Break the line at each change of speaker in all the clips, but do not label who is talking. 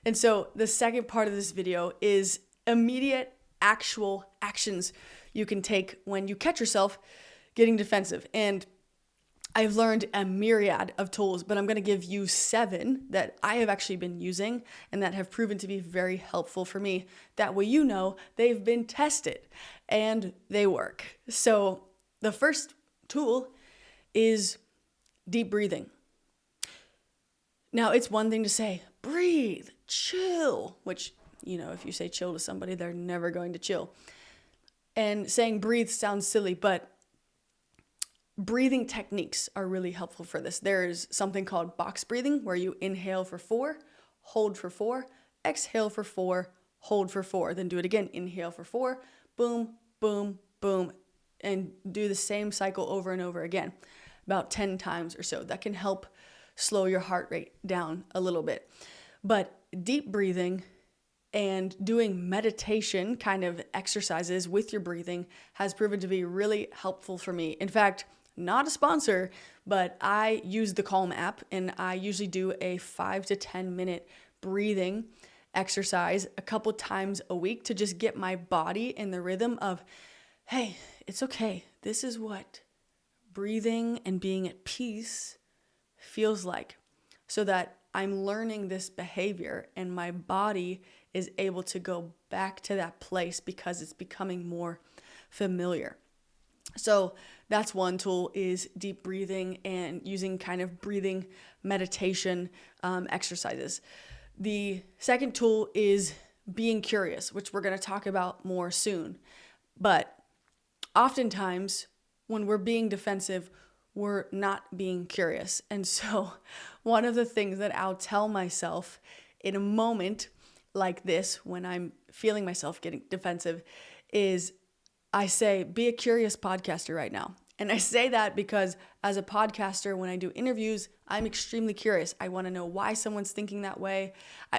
And so the second part of this video is immediate actual actions you can take when you catch yourself getting defensive. And I've learned a myriad of tools, but I'm going to give you 7 that I have actually been using and that have proven to be very helpful for me. That way, you know, they've been tested and they work. So the first tool is deep breathing. Now, it's one thing to say, breathe, chill, which, you know, if you say chill to somebody, they're never going to chill. And saying breathe sounds silly, but breathing techniques are really helpful for this. There's something called box breathing, where you inhale for 4, hold for 4, exhale for 4, hold for 4, then do it again. Inhale for 4, boom, boom, boom, and do the same cycle over and over again, about 10 times or so. That can help slow your heart rate down a little bit. But deep breathing and doing meditation kind of exercises with your breathing has proven to be really helpful for me. In fact, not a sponsor, but I use the Calm app, and I usually do a 5 to 10 minute breathing exercise a couple times a week to just get my body in the rhythm of, hey, it's okay. This is what breathing and being at peace feels like, so that I'm learning this behavior and my body is able to go back to that place because it's becoming more familiar. So that's one tool, is deep breathing and using kind of breathing meditation exercises. The second tool is being curious, which we're going to talk about more soon. But oftentimes when we're being defensive, we're not being curious. And so one of the things that I'll tell myself in a moment like this, when I'm feeling myself getting defensive, is I say, be a curious podcaster right now. And I say that because as a podcaster, when I do interviews, I'm extremely curious. I want to know why someone's thinking that way.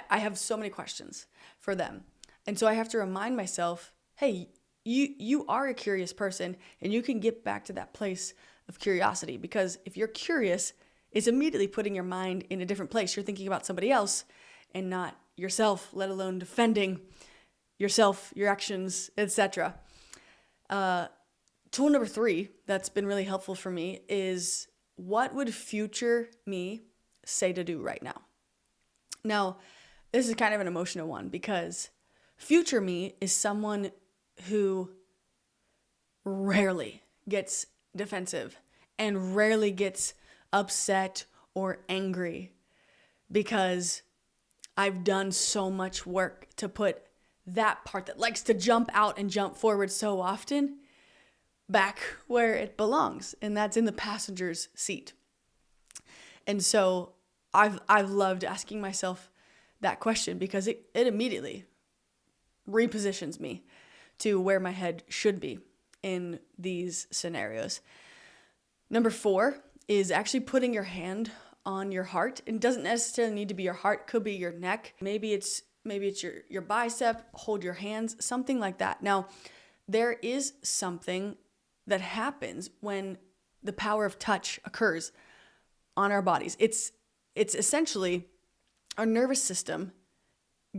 I have so many questions for them. And so I have to remind myself, hey, you are a curious person, and you can get back to that place of curiosity, because if you're curious, it's immediately putting your mind in a different place. You're thinking about somebody else and not yourself, let alone defending yourself, your actions, etc. Tool number 3 that's been really helpful for me is, what would future me say to do right now? Now, this is kind of an emotional one, because future me is someone who rarely gets defensive and rarely gets upset or angry, because I've done so much work to put that part that likes to jump out and jump forward so often back where it belongs, and that's in the passenger's seat. And so I've loved asking myself that question, because it immediately repositions me to where my head should be in these scenarios. Number 4 is actually putting your hand on your heart. It doesn't necessarily need to be your heart, could be your neck. Maybe it's your bicep, hold your hands, something like that. Now, there is something that happens when the power of touch occurs on our bodies. It's essentially our nervous system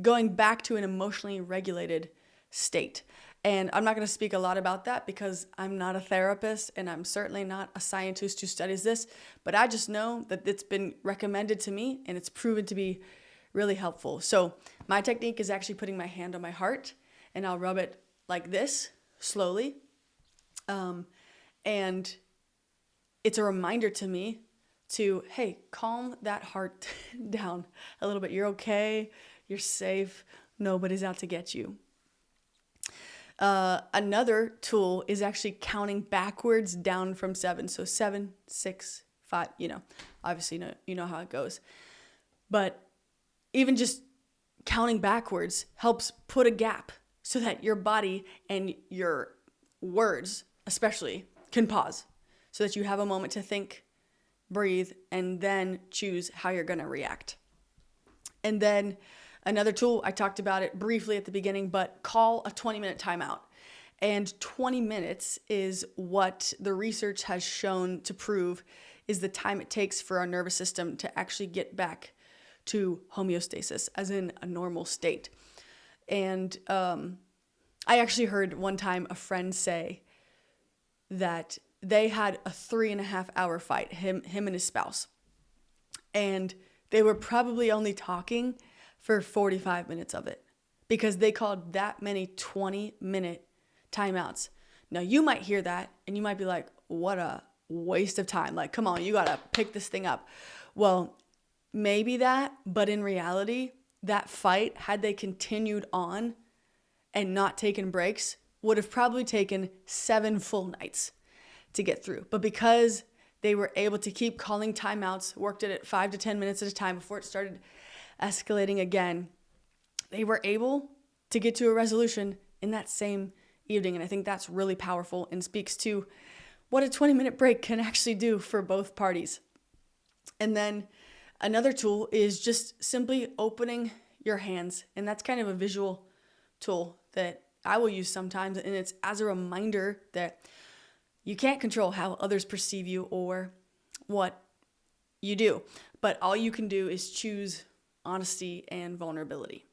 going back to an emotionally regulated state. And I'm not going to speak a lot about that because I'm not a therapist and I'm certainly not a scientist who studies this, but I just know that it's been recommended to me and it's proven to be really helpful. So my technique is actually putting my hand on my heart, and I'll rub it like this slowly. And it's a reminder to me to, hey, calm that heart down a little bit. You're okay. You're safe. Nobody's out to get you. Another tool is actually counting backwards down from 7. So 7, 6, 5, obviously you know how it goes. But even just counting backwards helps put a gap so that your body and your words especially can pause, so that you have a moment to think, breathe, and then choose how you're going to react. And then another tool, I talked about it briefly at the beginning, but call a 20-minute timeout. And 20 minutes is what the research has shown to prove is the time it takes for our nervous system to actually get back to homeostasis, as in a normal state. And I actually heard one time a friend say that they had a 3.5 hour fight, him and his spouse. And they were probably only talking for 45 minutes of it because they called that many 20-minute timeouts. Now, you might hear that and you might be like, what a waste of time. Like, come on, you got to pick this thing up. Well, maybe that, but in reality, that fight, had they continued on and not taken breaks, would have probably taken 7 full nights to get through. But because they were able to keep calling timeouts, worked at it 5 to 10 minutes at a time before it started escalating again, they were able to get to a resolution in that same evening. And I think that's really powerful and speaks to what a 20-minute break can actually do for both parties. And then another tool is just simply opening your hands. And that's kind of a visual tool that I will use sometimes. And it's as a reminder that you can't control how others perceive you or what you do. But all you can do is choose honesty and vulnerability.